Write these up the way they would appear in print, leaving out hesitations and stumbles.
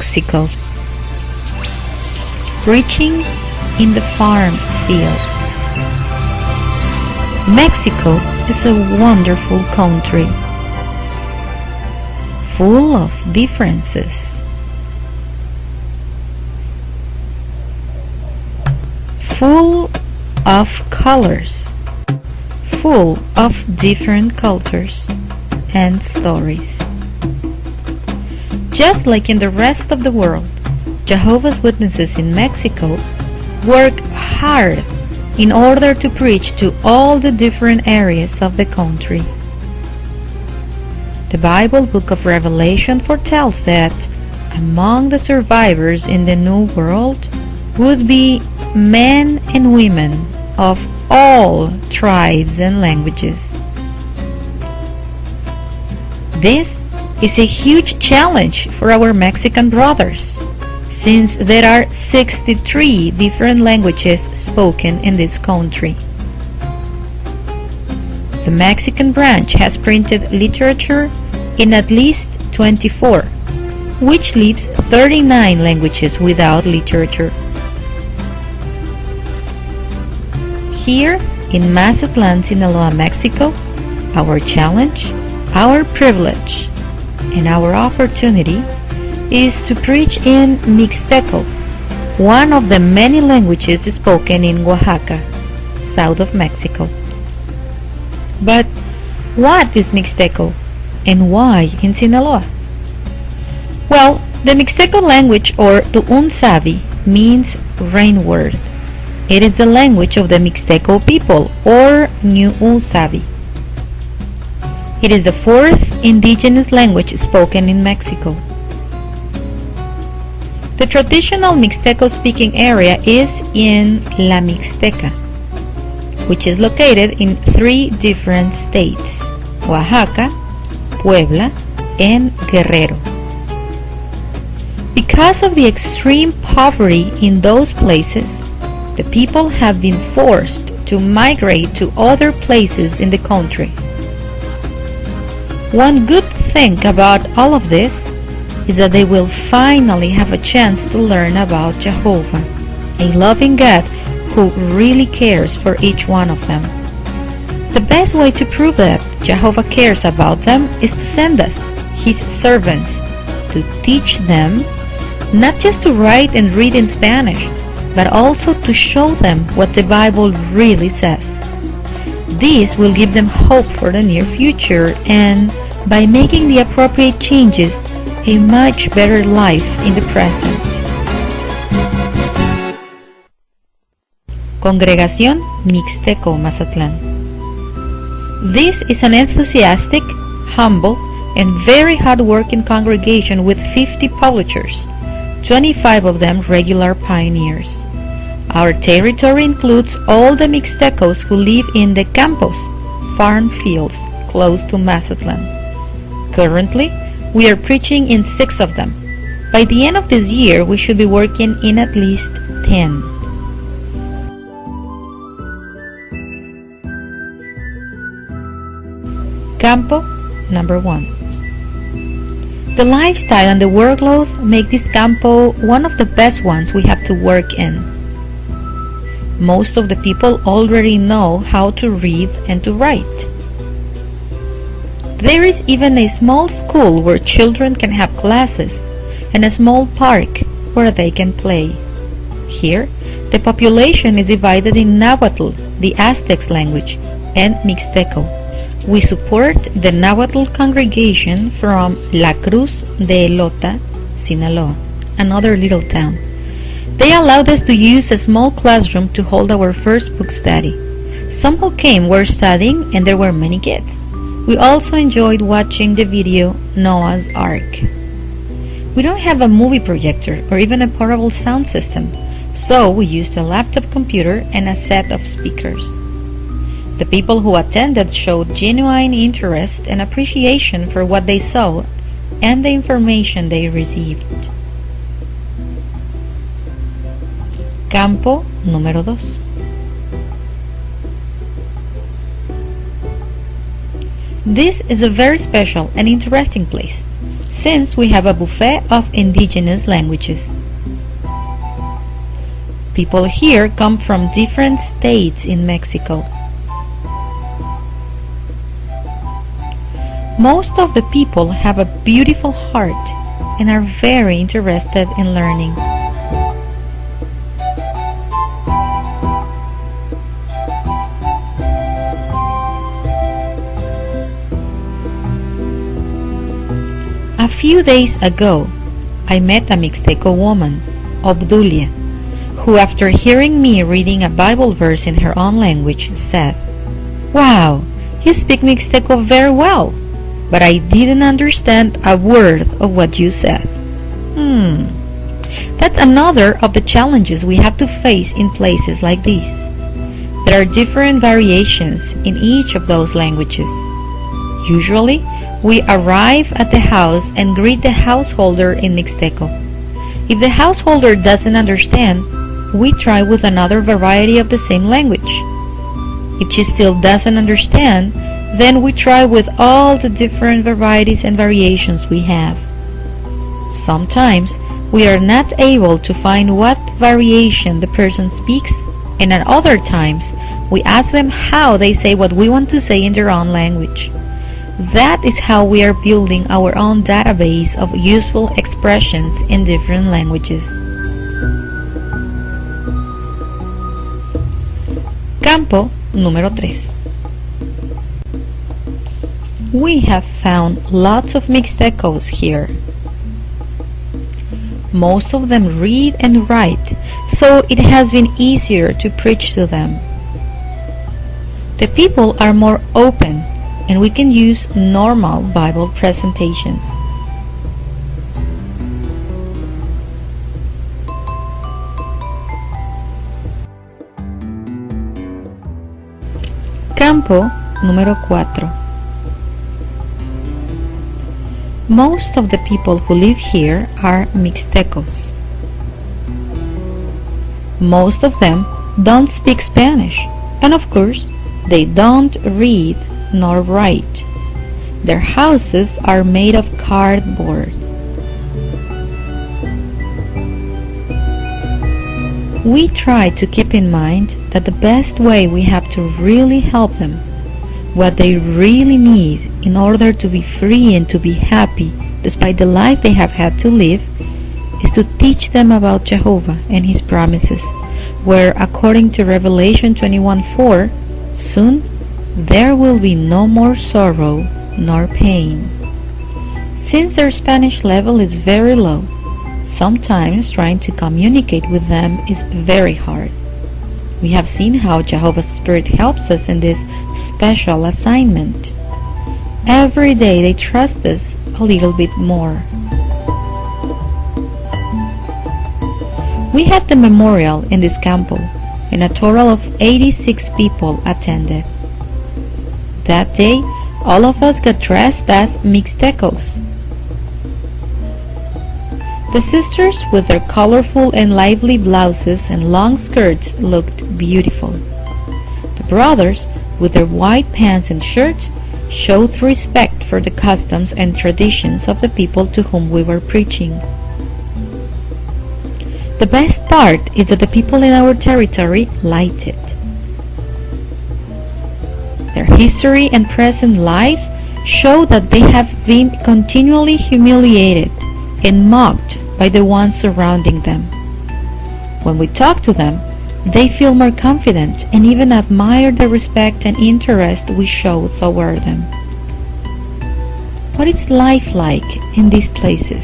Mexico. Preaching in the farm field. Mexico is a wonderful country, full of differences. Full of colors, full of different cultures and stories. Just like in the rest of the world, Jehovah's Witnesses in Mexico work hard in order to preach to all the different areas of the country. The Bible book of Revelation foretells that among the survivors in the New World would be men and women of all tribes and languages. This is a huge challenge for our Mexican brothers, since there are 63 different languages spoken in this country. The Mexican branch has printed literature in at least 24, which leaves 39 languages without literature. Here in Mazatlan, Sinaloa, Mexico, our challenge, our privilege, and our opportunity is to preach in Mixteco, one of the many languages spoken in Oaxaca, south of Mexico. But what is Mixteco, and why in Sinaloa? Well, the Mixteco language, or Tu'unsabi, means rain word. It is the language of the Mixteco people, or Nu'usabi. It is the fourth indigenous language spoken in Mexico. The traditional Mixteco-speaking area is in La Mixteca, which is located in 3 different states: Oaxaca, Puebla, and Guerrero. Because of the extreme poverty in those places, the people have been forced to migrate to other places in the country. One good thing about all of this is that they will finally have a chance to learn about Jehovah, a loving God who really cares for each one of them. The best way to prove that Jehovah cares about them is to send us, His servants, to teach them not just to write and read in Spanish, but also to show them what the Bible really says. This will give them hope for the near future and, by making the appropriate changes, a much better life in the present. Congregación Mixteco Mazatlan. This is an enthusiastic, humble, and very hard-working congregation with 50 publishers, 25 of them regular pioneers. Our territory includes all the Mixtecos who live in the Campos, farm fields, close to Mazatlan. Currently, we are preaching in 6 of them. By the end of this year, we should be working in at least 10. Campo number 1. The lifestyle and the workload make this campo one of the best ones we have to work in. Most of the people already know how to read and to write. There is even a small school where children can have classes and a small park where they can play. Here, the population is divided in Nahuatl, the Aztecs language, and Mixteco. We support the Nahuatl congregation from La Cruz de Elota, Sinaloa, another little town. They allowed us to use a small classroom to hold our first book study. Some who came were studying, and there were many kids. We also enjoyed watching the video Noah's Ark. We don't have a movie projector or even a portable sound system, so we used a laptop computer and a set of speakers. The people who attended showed genuine interest and appreciation for what they saw and the information they received. Campo número 2. This is a very special and interesting place. since we have a buffet of indigenous languages. People here come from different states in Mexico. Most of the people have a beautiful heart and are very interested in learning. A few days ago, I met a Mixteco woman, Obdulia, who after hearing me reading a Bible verse in her own language said, "Wow, you speak Mixteco very well, but I didn't understand a word of what you said." That's another of the challenges we have to face in places like these. There are different variations in each of those languages. Usually, we arrive at the house and greet the householder in Mixteco. If the householder doesn't understand, we try with another variety of the same language. If she still doesn't understand, then we try with all the different varieties and variations we have. Sometimes we are not able to find what variation the person speaks, and at other times we ask them how they say what we want to say in their own language. That is how we are building our own database of useful expressions in different languages. Campo número 3. We have found lots of Mixtecos here. Most of them read and write, so it has been easier to preach to them. The people are more open, and we can use normal Bible presentations. Campo número 4. Most of the people who live here are Mixtecos. Most of them don't speak Spanish, and of course, they don't read nor write. Their houses are made of cardboard. We try to keep in mind that the best way we have to really help them, what they really need in order to be free and to be happy despite the life they have had to live, is to teach them about Jehovah and His promises, where according to Revelation 21:4, soon there will be no more sorrow nor pain. Since their Spanish level is very low, sometimes trying to communicate with them is very hard. We have seen how Jehovah's Spirit helps us in this special assignment. Every day they trust us a little bit more. We had the memorial in this campo, and a total of 86 people attended. That day, all of us got dressed as Mixtecos. The sisters with their colorful and lively blouses and long skirts looked beautiful. The brothers with their white pants and shirts showed respect for the customs and traditions of the people to whom we were preaching. The best part is that the people in our territory liked it. Their history and present lives show that they have been continually humiliated and mocked by the ones surrounding them. When we talk to them, they feel more confident and even admire the respect and interest we show toward them. What is life like in these places?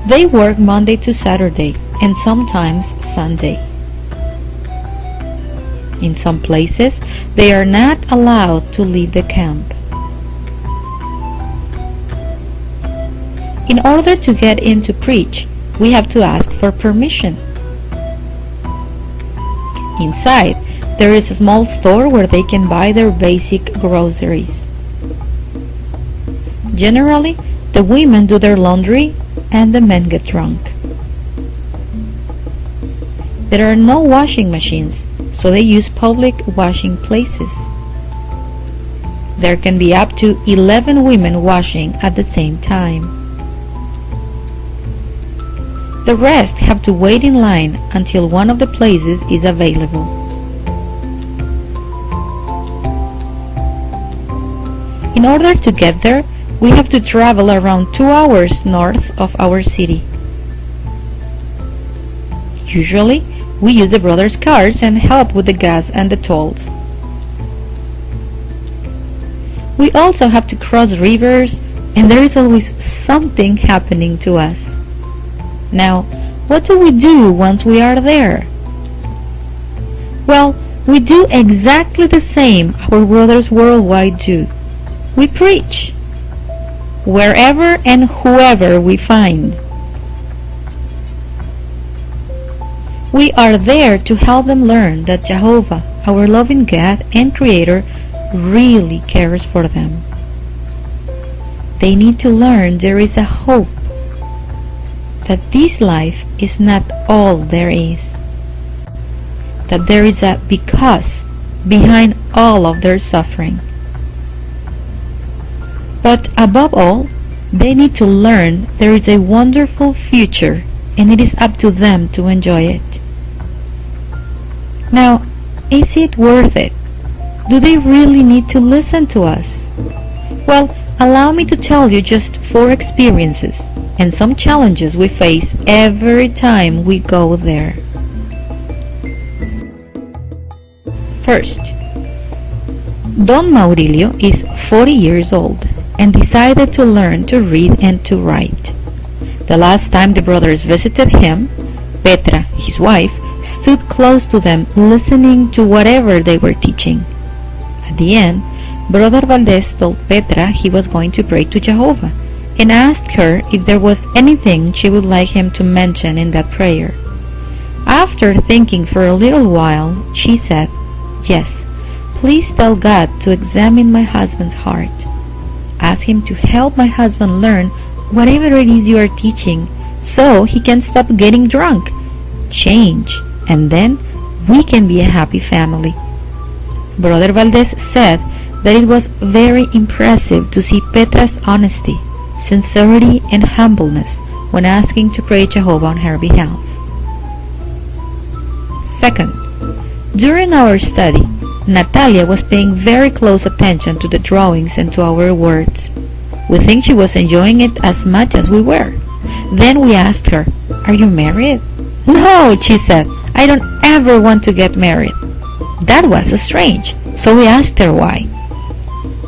They work Monday to Saturday and sometimes Sunday. In some places, they are not allowed to leave the camp. In order to get in to preach, we have to ask for permission. Inside, there is a small store where they can buy their basic groceries. Generally, the women do their laundry and the men get drunk. There are no washing machines, so they use public washing places. there can be up to 11 women washing at the same time. The rest have to wait in line until one of the places is available. In order to get there, we have to travel around 2 hours north of our city. Usually, we use the brothers' cars and help with the gas and the tolls. We also have to cross rivers, and there is always something happening to us. Now, what do we do once we are there? Well, we do exactly the same our brothers worldwide do. We preach, wherever and whoever we find. We are there to help them learn that Jehovah, our loving God and Creator, really cares for them. They need to learn there is a hope, that this life is not all there is, that there is a because behind all of their suffering. But above all, they need to learn there is a wonderful future, and it is up to them to enjoy it. Now, is it worth it? Do they really need to listen to us? Well, allow me to tell you just 4 experiences and some challenges we face every time we go there. First, Don Maurilio is 40 years old and decided to learn to read and to write. The last time the brothers visited him, Petra, his wife, stood close to them listening to whatever they were teaching. At the end, Brother Valdez told Petra he was going to pray to Jehovah and asked her if there was anything she would like him to mention in that prayer. After thinking for a little while, she said, "Yes, please tell God to examine my husband's heart. Ask him to help my husband learn whatever it is you are teaching so he can stop getting drunk, change, and then we can be a happy family." Brother Valdez said that it was very impressive to see Petra's honesty, sincerity, and humbleness when asking to pray Jehovah on her behalf. Second, during our study, Natalia was paying very close attention to the drawings and to our words. We think she was enjoying it as much as we were. Then we asked her, "Are you married?" "No," she said, "I don't ever want to get married." That was strange, so we asked her why.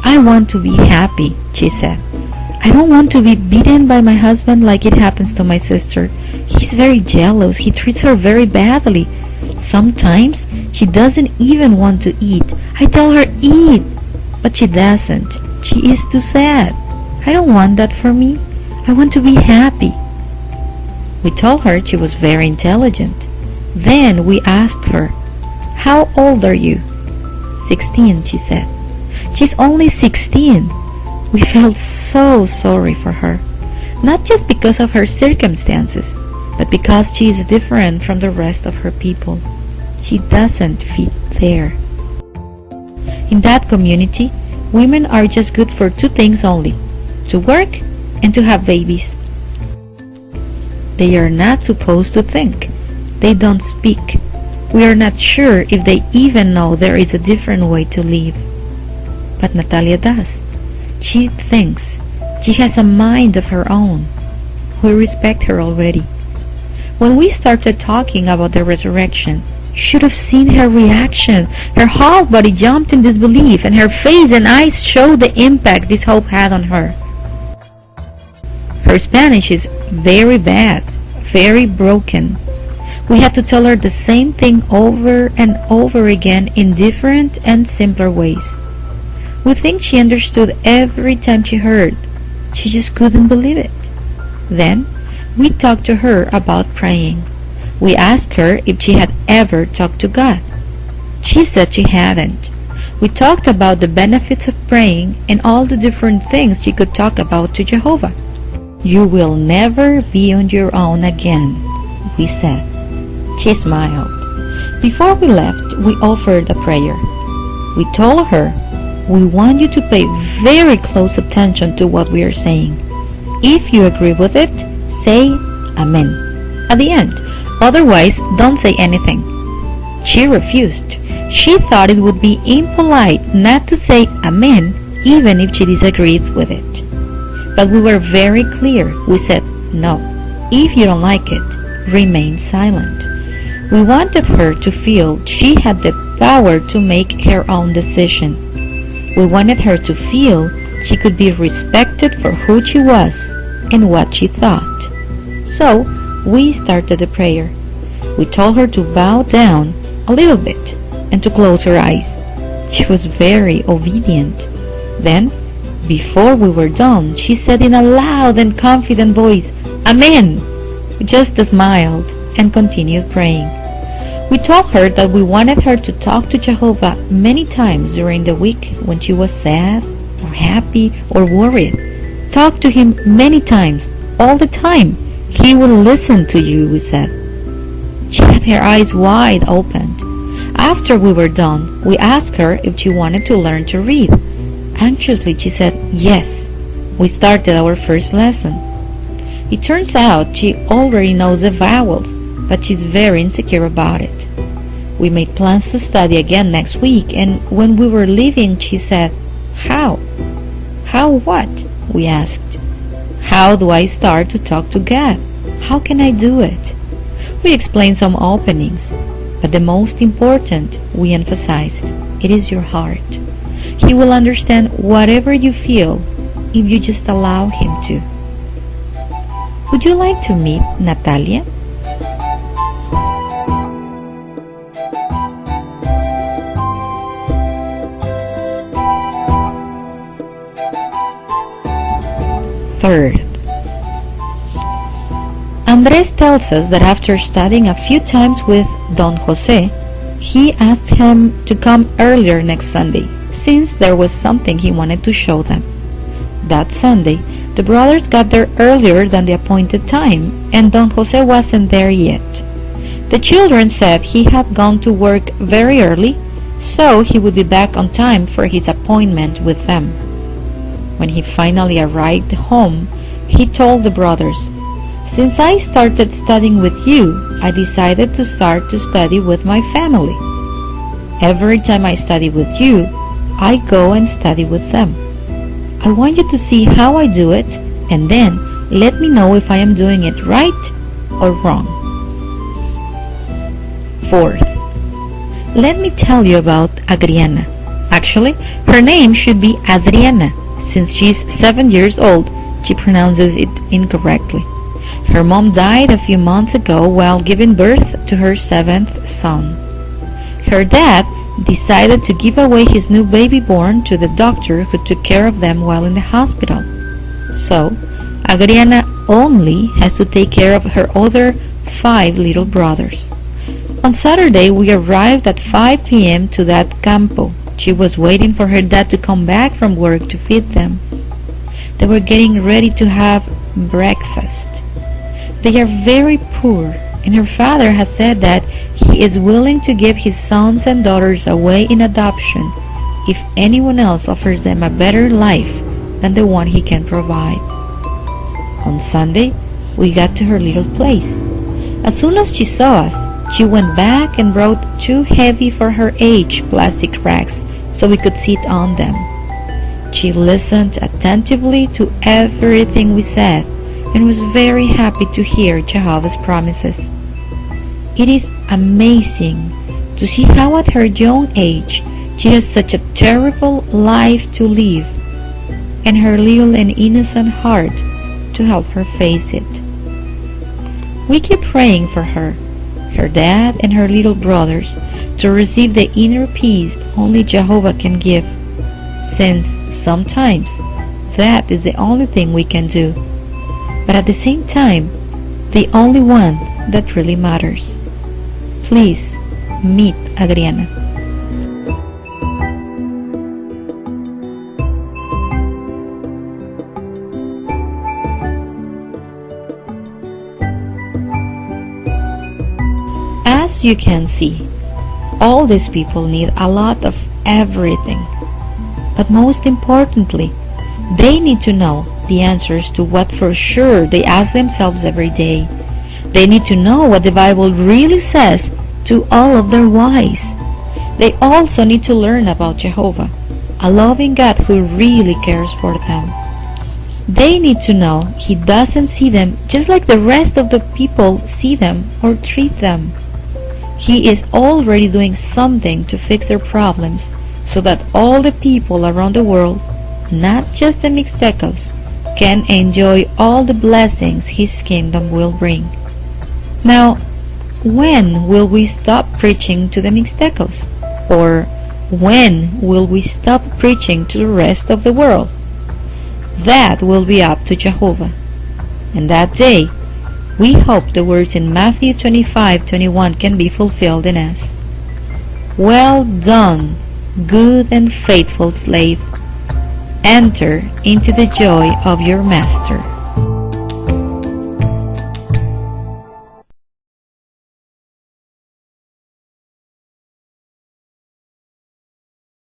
"I want to be happy," she said. "I don't want to be beaten by my husband like it happens to my sister. He's very jealous. He treats her very badly. Sometimes she doesn't even want to eat. I tell her eat, but she doesn't. She is too sad. I don't want that for me. I want to be happy." We told her she was very intelligent. Then we asked her, "How old are you?" 16, she said. "She's only 16. We felt so sorry for her, not just because of her circumstances, but because she is different from the rest of her people. She doesn't fit there. In that community, women are just good for 2 things only, to work and to have babies. They are not supposed to think. They don't speak. We are not sure if they even know there is a different way to live. But Natalia does. She thinks. She has a mind of her own. We respect her already. When we started talking about the resurrection, you should have seen her reaction. Her whole body jumped in disbelief, and her face and eyes showed the impact this hope had on her. Her Spanish is very bad, very broken. We had to tell her the same thing over and over again in different and simpler ways. We think she understood every time she heard. She just couldn't believe it. Then we talked to her about praying. We asked her if she had ever talked to God. She said she hadn't. We talked about the benefits of praying and all the different things she could talk about to Jehovah. "You will never be on your own again," we said. She smiled. Before we left, we offered a prayer. We told her, we want you to pay very close attention to what we are saying. If you agree with it, say Amen at the end. Otherwise, don't say anything. She refused. She thought it would be impolite not to say Amen even if she disagreed with it. But we were very clear. We said, no, if you don't like it, remain silent. We wanted her to feel she had the power to make her own decision. We wanted her to feel she could be respected for who she was and what she thought. So we started the prayer. We told her to bow down a little bit and to close her eyes. She was very obedient. Then, before we were done, she said in a loud and confident voice, Amen! We just smiled and continued praying. We told her that we wanted her to talk to Jehovah many times during the week when she was sad or happy or worried. Talk to him many times, all the time. He will listen to you, we said. She had her eyes wide opened. After we were done, we asked her if she wanted to learn to read. Anxiously, she said yes. We started our first lesson. It turns out she already knows the vowels, but she's very insecure about it. We made plans to study again next week, and when we were leaving, she said, How? How what? We asked. How do I start to talk to God? How can I do it? We explained some openings, but the most important, we emphasized, it is your heart. He will understand whatever you feel if you just allow him to. Would you like to meet Natalia? Third, Andres tells us that after studying a few times with Don Jose, he asked him to come earlier next Sunday, since there was something he wanted to show them. That Sunday, the brothers got there earlier than the appointed time, and Don Jose wasn't there yet. The children said he had gone to work very early, so he would be back on time for his appointment with them. When he finally arrived home, he told the brothers, Since I started studying with you, I decided to start to study with my family. Every time I study with you, I go and study with them. I want you to see how I do it, and then let me know if I am doing it right or wrong. Fourth, let me tell you about Adriana. Actually, her name should be Adriana. Since she's 7 years old, she pronounces it incorrectly. Her mom died a few months ago while giving birth to her 7th son. Her dad decided to give away his new baby born to the doctor who took care of them while in the hospital. So, Adriana only has to take care of her other 5 little brothers. On Saturday, we arrived at 5 p.m. to that campo. She was waiting for her dad to come back from work to feed them. They were getting ready to have breakfast. They are very poor, and her father has said that he is willing to give his sons and daughters away in adoption if anyone else offers them a better life than the one he can provide. On Sunday, we got to her little place. As soon as she saw us, she went back and brought 2 heavy for her age plastic racks so we could sit on them. She listened attentively to everything we said and was very happy to hear Jehovah's promises. It is amazing to see how at her young age she has such a terrible life to live, and her little and innocent heart to help her face it. We keep praying for her, her dad and her little brothers to receive the inner peace only Jehovah can give, since sometimes that is the only thing we can do, but at the same time, the only one that really matters. Please meet Adriana. As you can see, all these people need a lot of everything. But most importantly, they need to know the answers to what for sure they ask themselves every day. They need to know what the Bible really says to all of their whys. They also need to learn about Jehovah, a loving God who really cares for them. They need to know He doesn't see them just like the rest of the people see them or treat them. He is already doing something to fix their problems so that all the people around the world, not just the Mixtecos, can enjoy all the blessings His kingdom will bring. Now, when will we stop preaching to the Mixtecos? Or when will we stop preaching to the rest of the world? That will be up to Jehovah. And that day, we hope the words in Matthew 25:21 can be fulfilled in us. Well done, good and faithful slave. Enter into the joy of your master.